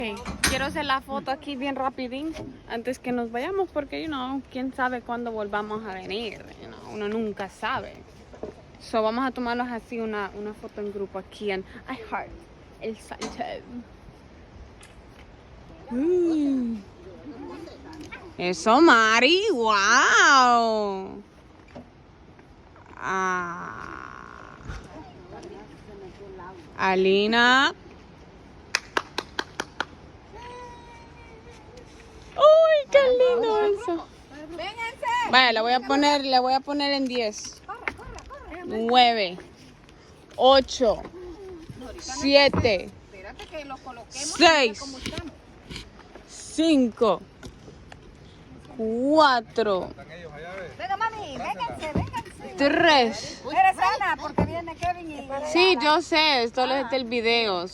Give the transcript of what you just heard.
Okay. Quiero hacer la foto aquí bien rapidín antes que nos vayamos porque, quién sabe cuándo volvamos a venir. Uno nunca sabe. So, vamos a tomarnos así una foto en grupo aquí en iHeart, El Sánchez. Eso, Mari, wow. Alina. Uy, qué lindo eso. Vale, le voy a poner en 10. 9, 8, 7, 6, 5, 4, 3. Eres Ana, porque viene Kevin y... Sí, yo sé, esto es del video.